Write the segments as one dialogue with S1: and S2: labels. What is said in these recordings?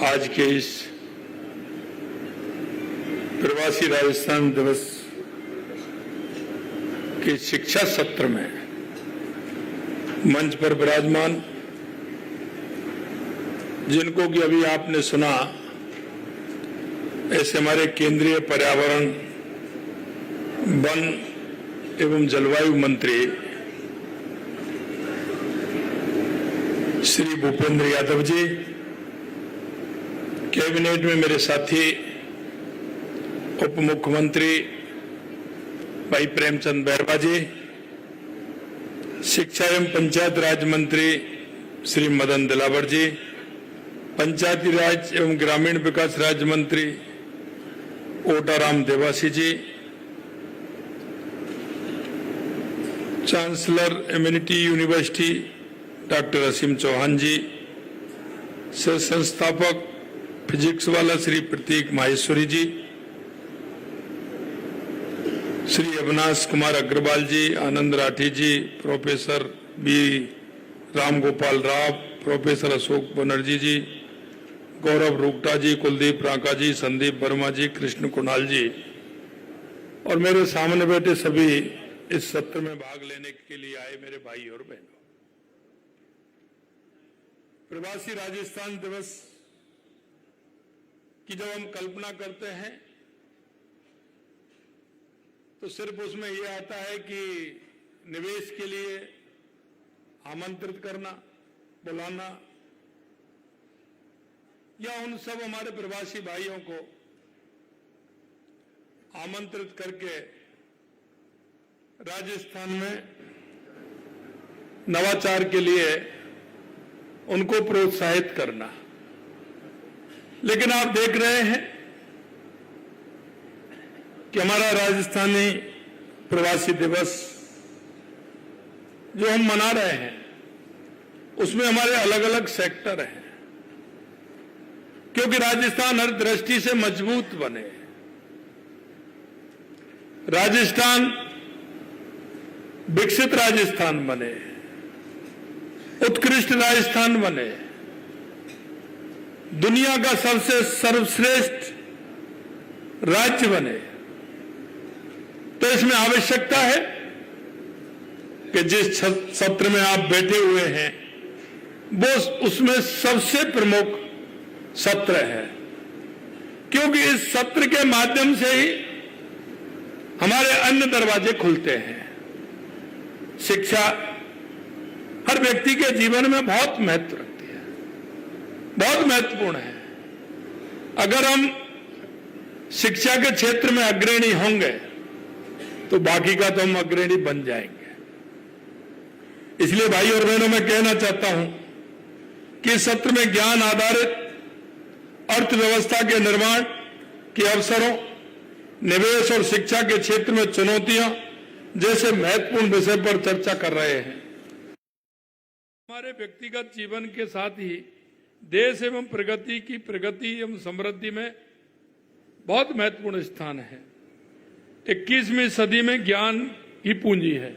S1: आज के इस प्रवासी राजस्थान दिवस के शिक्षा सत्र में मंच पर विराजमान जिनको कि अभी आपने सुना, ऐसे हमारे केंद्रीय पर्यावरण, वन एवं जलवायु मंत्री श्री भूपेंद्र यादव जी, कैबिनेट में मेरे साथी उप मुख्यमंत्री भाई प्रेमचंद बैरवा जी, शिक्षा एवं पंचायत राज मंत्री श्री मदन दिलावर जी, पंचायती राज एवं ग्रामीण विकास राज्य मंत्री Otaram Devasi ji, chancellor Amity university doctor Aseem Chauhan ji, सह संस्थापक physics Wallah Shri Prateek Maheshwari ji, Shri Avinash Kumar Agarwal ji, Anand Rathi ji, professor B Ramgopal Rao, professor Ashok Banerjee ji, Gaurav Rugta ji, Kuldeep Ranka ji, Sandeep Verma ji, Krishna Kunal ji और मेरे सामने बैठे सभी इस सत्र में भाग लेने के लिए आए मेरे भाई और बहनों। प्रवासी राजस्थान दिवस की जब हम कल्पना करते हैं तो सिर्फ उसमें यह आता है कि निवेश के लिए आमंत्रित करना, बुलाना या उन सब हमारे प्रवासी भाइयों को आमंत्रित करके राजस्थान में नवाचार के लिए उनको प्रोत्साहित करना। लेकिन आप देख रहे हैं कि हमारा राजस्थानी प्रवासी दिवस जो हम मना रहे हैं उसमें हमारे अलग अलग सेक्टर हैं, क्योंकि राजस्थान हर दृष्टि से मजबूत बने, राजस्थान विकसित राजस्थान बने, उत्कृष्ट राजस्थान बने, दुनिया का सबसे सर्वश्रेष्ठ राज्य बने, तो इसमें आवश्यकता है कि जिस सत्र में आप बैठे हुए हैं वो उसमें सबसे प्रमुख सत्र है, क्योंकि इस सत्र के माध्यम से ही हमारे अन्य दरवाजे खुलते हैं। शिक्षा हर व्यक्ति के जीवन में बहुत महत्व रखती है, बहुत महत्वपूर्ण है। अगर हम शिक्षा के क्षेत्र में अग्रणी होंगे तो बाकी का तो हम अग्रणी बन जाएंगे। इसलिए भाई और बहनों मैं कहना चाहता हूं कि इस सत्र में ज्ञान आधारित अर्थव्यवस्था के निर्माण के अवसरों, निवेश और शिक्षा के क्षेत्र में चुनौतियां जैसे महत्वपूर्ण विषय पर चर्चा कर रहे हैं। हमारे व्यक्तिगत जीवन के साथ ही देश एवं प्रगति एवं समृद्धि में बहुत महत्वपूर्ण स्थान है। 21वीं सदी में ज्ञान ही पूंजी है,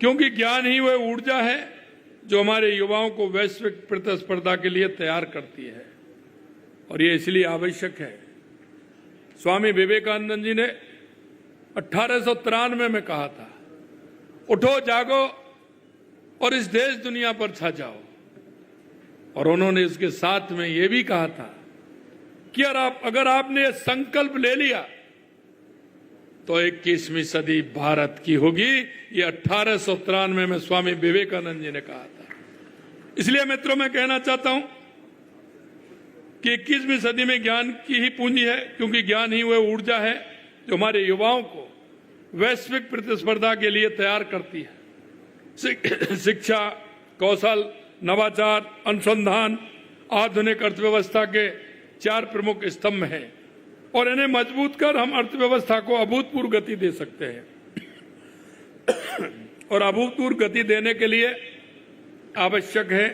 S1: क्योंकि ज्ञान ही वह ऊर्जा है जो हमारे युवाओं को वैश्विक प्रतिस्पर्धा के लिए तैयार करती है, और ये इसलिए आवश्यक है। स्वामी विवेकानंद जी ने 1893 में कहा था, उठो जागो और इस देश दुनिया पर छा जाओ। और उन्होंने इसके साथ में यह भी कहा था कि अगर आपने यह संकल्प ले लिया तो 21वीं सदी भारत की होगी। ये 1893 में स्वामी विवेकानंद जी ने कहा था। इसलिए मित्रों मैं कहना चाहता हूं कि 21वीं सदी में ज्ञान की ही पूंजी है, क्योंकि ज्ञान ही वह ऊर्जा है जो हमारे युवाओं को वैश्विक प्रतिस्पर्धा के लिए तैयार करती है। शिक्षा, कौशल, नवाचार, अनुसंधान आधुनिक अर्थव्यवस्था के 4 प्रमुख स्तंभ हैं, और इन्हें मजबूत कर हम अर्थव्यवस्था को अभूतपूर्व गति दे सकते हैं। और अभूतपूर्व गति देने के लिए आवश्यक है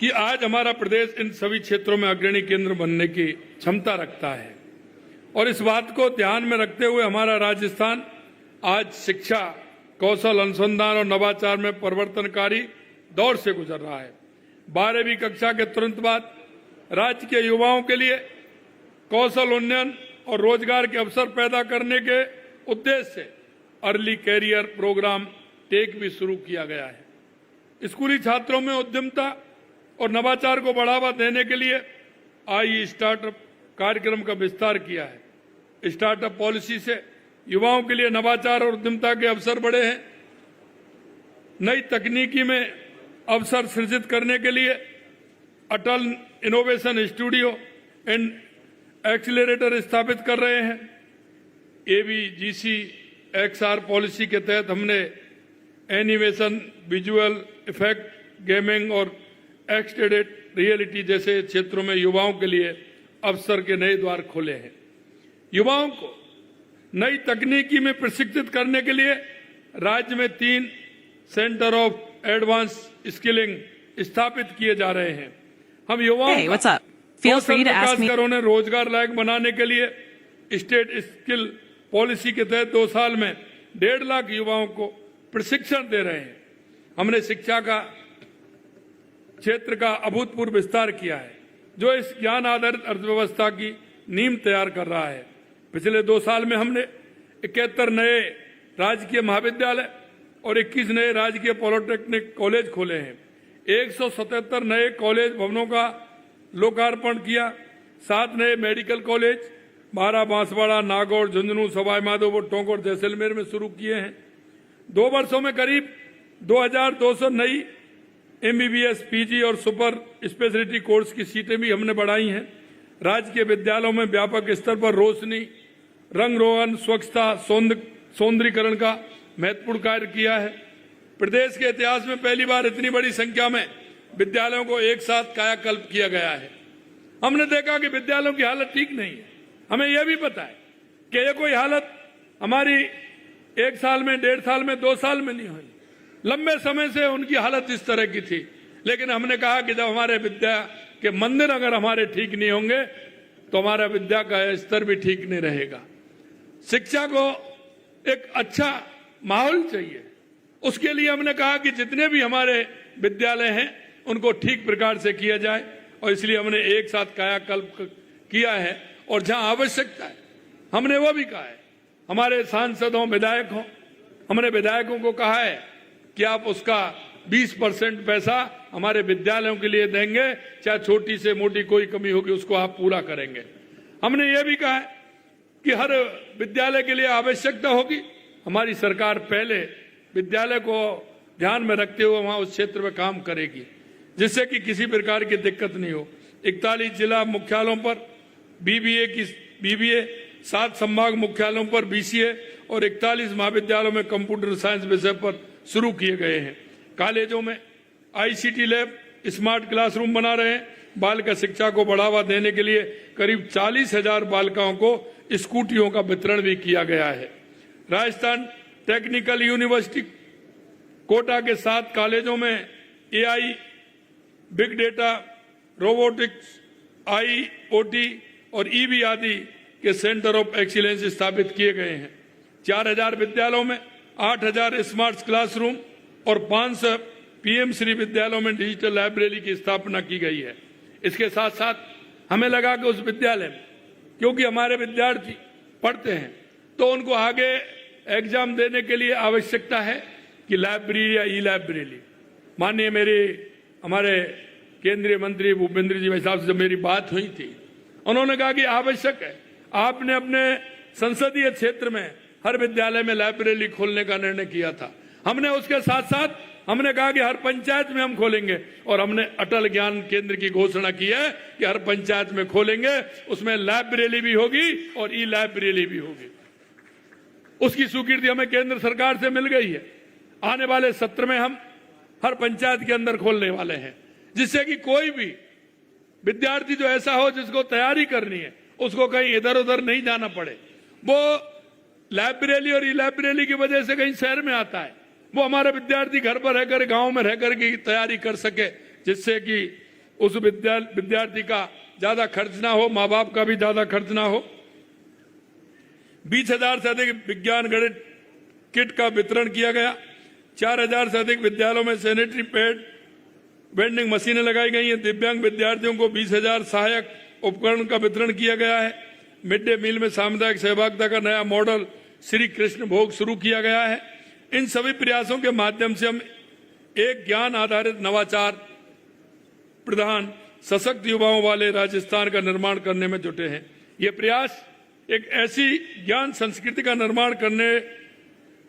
S1: कि आज हमारा प्रदेश इन सभी क्षेत्रों में अग्रणी केंद्र बनने की क्षमता रखता है, और इस बात को ध्यान में रखते हुए हमारा राजस्थान आज शिक्षा कौशल अनुसंधान और नवाचार में परिवर्तनकारी दौर से गुजर रहा है। 12वीं कक्षा के तुरंत बाद राज्य के युवाओं के लिए कौशल उन्नयन और रोजगार के अवसर पैदा करने के उद्देश्य से अर्ली कैरियर प्रोग्राम टेक भी शुरू किया गया है। स्कूली छात्रों में उद्यमता और नवाचार को बढ़ावा देने के लिए आई स्टार्टअप कार्यक्रम का विस्तार किया है। स्टार्टअप पॉलिसी से युवाओं के लिए नवाचार और उद्यमता के अवसर बढ़े हैं। नई तकनीकी में अवसर सृजित करने के लिए अटल इनोवेशन स्टूडियो एंड एक्सीलरेटर स्थापित कर रहे हैं। एबीजीसी एक्सआर पॉलिसी के तहत हमने एनिमेशन, विजुअल इफेक्ट, गेमिंग और एक्सटेंडेड रियलिटी जैसे क्षेत्रों में युवाओं के लिए अवसर के नए द्वार खोले हैं। युवाओं को नई तकनीकी में प्रशिक्षित करने के लिए राज्य में 3 सेंटर ऑफ एडवांस स्किलिंग स्थापित किए जा रहे हैं। हम युवाओं का कौशल विकास कर उन्हें रोजगार लायक बनाने के लिए स्टेट स्किल पॉलिसी के तहत 2 साल में 1.5 लाख युवाओं को प्रशिक्षण दे रहे हैं। हमने शिक्षा का क्षेत्र का अभूतपूर्व विस्तार किया है, जो इस ज्ञान आधारित अर्थव्यवस्था की नींव तैयार कर रहा है। पिछले 2 साल में हमने 71 नए राजकीय महाविद्यालय और 21 नए राजकीय पॉलिटेक्निक कॉलेज खोले हैं। 177 नए कॉलेज भवनों का लोकार्पण किया। 7 नए मेडिकल कॉलेज 12 बांसवाड़ा, नागौर, झुंझुनू, सवाई माधोपुर, टोंक और जैसलमेर में शुरू किए हैं। 2 वर्षों में करीब 2200 नई एमबीबीएस, पीजी और सुपर स्पेशलिटी कोर्स की सीटें भी हमने बढ़ाई हैं। राज्य के विद्यालयों में व्यापक स्तर पर रोशनी, रंग रोगन, स्वच्छता, सौंदर्यीकरण का महत्वपूर्ण कार्य किया है। प्रदेश के इतिहास में पहली बार इतनी बड़ी संख्या में विद्यालयों को एक साथ कायाकल्प किया गया है। हमने देखा कि विद्यालयों की हालत ठीक नहीं है। हमें यह भी पता है कि ये कोई हालत हमारी 1 साल में, 1.5 साल में, 2 साल में नहीं हुई। लंबे समय से उनकी हालत इस तरह की थी। लेकिन हमने कहा कि जब हमारे विद्या के मंदिर अगर हमारे ठीक नहीं होंगे तो हमारा विद्या का स्तर भी ठीक नहीं रहेगा। शिक्षा को एक अच्छा माहौल चाहिए। उसके लिए हमने कहा कि जितने भी हमारे विद्यालय हैं उनको ठीक प्रकार से किया जाए, और इसलिए हमने एक साथ कायाकल्प किया है। और जहां आवश्यकता है हमने वो भी कहा है। हमारे सांसद हों, विधायक हों, हमने विधायकों को कहा है कि आप उसका 20% पैसा हमारे विद्यालयों के लिए देंगे, चाहे छोटी से मोटी कोई कमी होगी उसको आप पूरा करेंगे। हमने ये भी कहा है कि हर विद्यालय के लिए आवश्यकता होगी, हमारी सरकार पहले विद्यालय को ध्यान में रखते हुए वहां उस क्षेत्र में काम करेगी, जिससे कि किसी प्रकार की दिक्कत नहीं हो। 41 जिला मुख्यालयों पर बीबीए, 7 संभाग मुख्यालयों पर बीसीए और 41 महाविद्यालयों में कंप्यूटर साइंस विषय पर शुरू किए गए हैं। कॉलेजों में आईसीटी लैब, स्मार्ट क्लासरूम बना रहे हैं। बालिका शिक्षा को बढ़ावा देने के लिए करीब 40,000 बालिकाओं को स्कूटियों का वितरण भी किया गया है। राजस्थान टेक्निकल यूनिवर्सिटी कोटा के 7 कॉलेजों में AI, big data, robotics, IoT और ईवी आदि के सेंटर ऑफ एक्सीलेंस स्थापित किए गए हैं। 4000 विद्यालयों में 8000 स्मार्ट क्लासरूम और 500 पीएम श्री विद्यालयों में डिजिटल लाइब्रेरी की स्थापना की गई है। इसके साथ साथ हमें लगा कि उस विद्यालय में, क्योंकि हमारे विद्यार्थी पढ़ते हैं, तो उनको आगे एग्जाम देने के लिए आवश्यकता है कि लाइब्रेरी या ई लाइब्रेरी। माननीय हमारे केंद्रीय मंत्री भूपेंद्र जी साहब से जब मेरी बात हुई थी, उन्होंने कहा कि आवश्यक है। आपने अपने संसदीय क्षेत्र में हर विद्यालय में लाइब्रेरी खोलने का निर्णय किया था। हमने उसके साथ साथ हमने कहा कि हर पंचायत में हम खोलेंगे, और हमने अटल ज्ञान केंद्र की घोषणा की है कि हर पंचायत में खोलेंगे। उसमें लाइब्रेरी भी होगी और ई लाइब्रेरी भी होगी। उसकी स्वीकृति हमें केंद्र सरकार से मिल गई है। आने वाले सत्र में हम हर पंचायत के अंदर खोलने वाले हैं, जिससे कि कोई भी विद्यार्थी जो ऐसा हो जिसको तैयारी करनी है, उसको कहीं इधर उधर नहीं जाना पड़े। वो लाइब्रेरी और ई लाइब्रेरी की वजह से कहीं शहर में आता है, वो हमारा विद्यार्थी घर पर रहकर, गांव में रहकर की तैयारी कर सके, जिससे कि उस विद्यार्थी का ज्यादा खर्च ना हो, माँ बाप का भी ज्यादा खर्च ना हो। 20,000 से अधिक विज्ञान गणित किट का वितरण किया गया। 4000 से अधिक विद्यालयों में सैनिटरी पैड वेंडिंग मशीनें लगाई गई हैं। दिव्यांग विद्यार्थियों को 20,000 सहायक उपकरण का वितरण किया गया है। मिड डे मील में सामुदायिक सहभागिता का नया मॉडल श्री कृष्ण भोग शुरू किया गया है। इन सभी प्रयासों के माध्यम से हम एक ज्ञान आधारित नवाचार प्रधान सशक्त युवाओं वाले राजस्थान का निर्माण करने में जुटे हैं। ये प्रयास एक ऐसी ज्ञान संस्कृति का निर्माण करने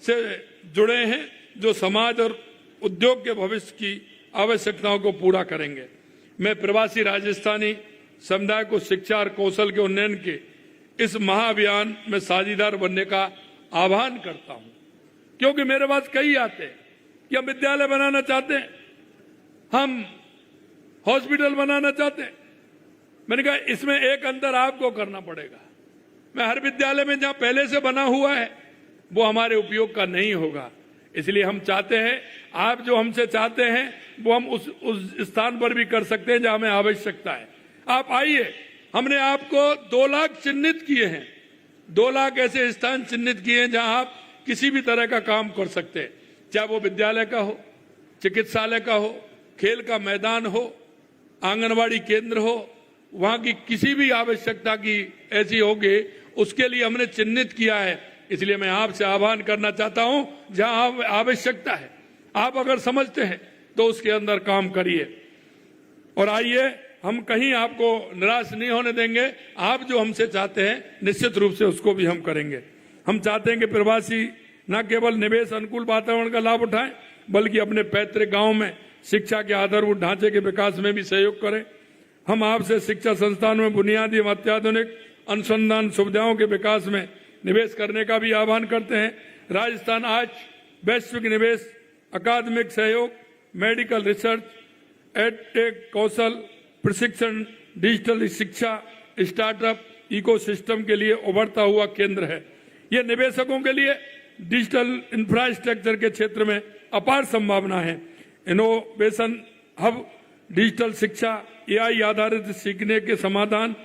S1: से जुड़े हैं जो समाज और उद्योग के भविष्य की आवश्यकताओं को पूरा करेंगे। मैं प्रवासी राजस्थानी समुदाय को शिक्षा और कौशल के उन्नयन के इस महाअभियान में साझीदार बनने का आह्वान करता हूं, क्योंकि मेरे पास कई आते हैं कि हम विद्यालय बनाना चाहते हैं, हम हॉस्पिटल बनाना चाहते हैं। मैंने कहा इसमें एक अंतर आपको करना पड़ेगा। मैं हर विद्यालय में जहां पहले से बना हुआ है वो हमारे उपयोग का नहीं होगा। इसलिए हम चाहते हैं, आप जो हमसे चाहते हैं वो हम उस स्थान पर भी कर सकते हैं जहां हमें आवश्यकता है। आप आइए, हमने आपको 2 लाख चिन्हित किए हैं। 2 लाख ऐसे स्थान चिन्हित किए हैं जहां आप किसी भी तरह का काम कर सकते हैं, चाहे वो विद्यालय का हो, चिकित्सालय का हो, खेल का मैदान हो, आंगनवाड़ी केंद्र हो, वहां की किसी भी आवश्यकता की ऐसी होगी उसके लिए हमने चिन्हित किया है। इसलिए मैं आपसे आह्वान करना चाहता हूं, जहां आवश्यकता है आप अगर समझते हैं तो उसके अंदर काम करिए। और आइए, हम कहीं आपको निराश नहीं होने देंगे। आप जो हमसे चाहते हैं निश्चित रूप से उसको भी हम करेंगे। हम चाहते हैं कि प्रवासी न केवल निवेश अनुकूल वातावरण का लाभ उठाएं, बल्कि अपने पैतृक गांव में शिक्षा के आधारभूत ढांचे के विकास में भी सहयोग करें। हम आपसे शिक्षा संस्थानों में बुनियादी एवं अत्याधुनिक अनुसंधान सुविधाओं के विकास में निवेश करने का भी आह्वान करते हैं। राजस्थान आज वैश्विक निवेश, अकादमिक सहयोग, मेडिकल रिसर्च, एडटेक कौशल प्रशिक्षण, डिजिटल शिक्षा, स्टार्टअप इकोसिस्टम के लिए उभरता हुआ केंद्र है। यह निवेशकों के लिए डिजिटल इंफ्रास्ट्रक्चर के क्षेत्र में अपार संभावना है। इनोवेशन हब, डिजिटल शिक्षा, एआई आधारित सीखने के समाधान,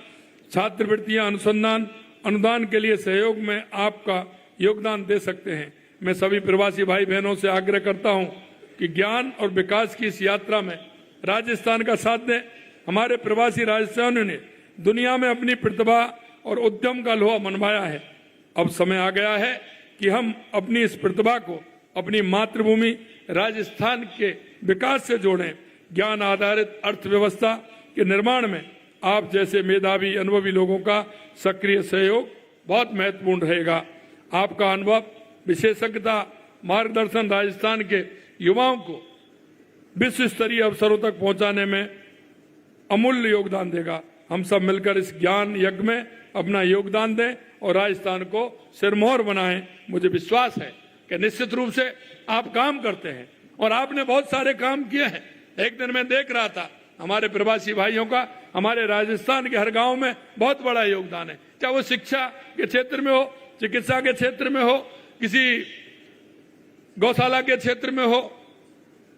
S1: छात्रवृत्तियां, अनुसंधान, अनुदान के लिए सहयोग में आपका योगदान दे सकते हैं। मैं सभी प्रवासी भाई बहनों से आग्रह करता हूं कि ज्ञान और विकास की इस यात्रा में राजस्थान का साथ दें। हमारे प्रवासी राजस्थानियों ने दुनिया में अपनी प्रतिभा और उद्यम का लोहा मनवाया है। अब समय आ गया है कि हम अपनी इस प्रतिभा को अपनी मातृभूमि राजस्थान के विकास से जोड़ें। ज्ञान आधारित अर्थव्यवस्था के निर्माण में आप जैसे मेधावी अनुभवी लोगों का सक्रिय सहयोग बहुत महत्वपूर्ण रहेगा। आपका अनुभव, विशेषज्ञता, मार्गदर्शन राजस्थान के युवाओं को विश्व स्तरीय अवसरों तक पहुंचाने में अमूल्य योगदान देगा। हम सब मिलकर इस ज्ञान यज्ञ में अपना योगदान दें और राजस्थान को सिरमौर बनाएं। मुझे विश्वास है कि निश्चित रूप से आप काम करते हैं और आपने बहुत सारे काम किए हैं। एक दिन मैं देख रहा था हमारे प्रवासी भाइयों का हमारे राजस्थान के हर गांव में बहुत बड़ा योगदान है, चाहे वो शिक्षा के क्षेत्र में हो, चिकित्सा के क्षेत्र में हो, किसी गौशाला के क्षेत्र में हो,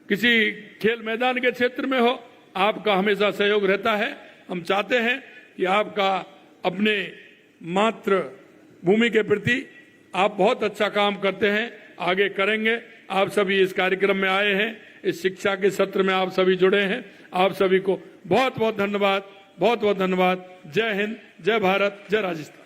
S1: किसी खेल मैदान के क्षेत्र में हो। आपका हमेशा सहयोग रहता है। हम चाहते हैं कि आपका अपने मातृभूमि के प्रति आप बहुत अच्छा काम करते हैं, आगे करेंगे। आप सभी इस कार्यक्रम में आए हैं, इस शिक्षा के सत्र में आप सभी जुड़े हैं। आप सभी को बहुत बहुत धन्यवाद, बहुत बहुत धन्यवाद। जय हिंद, जय भारत, जय राजस्थान।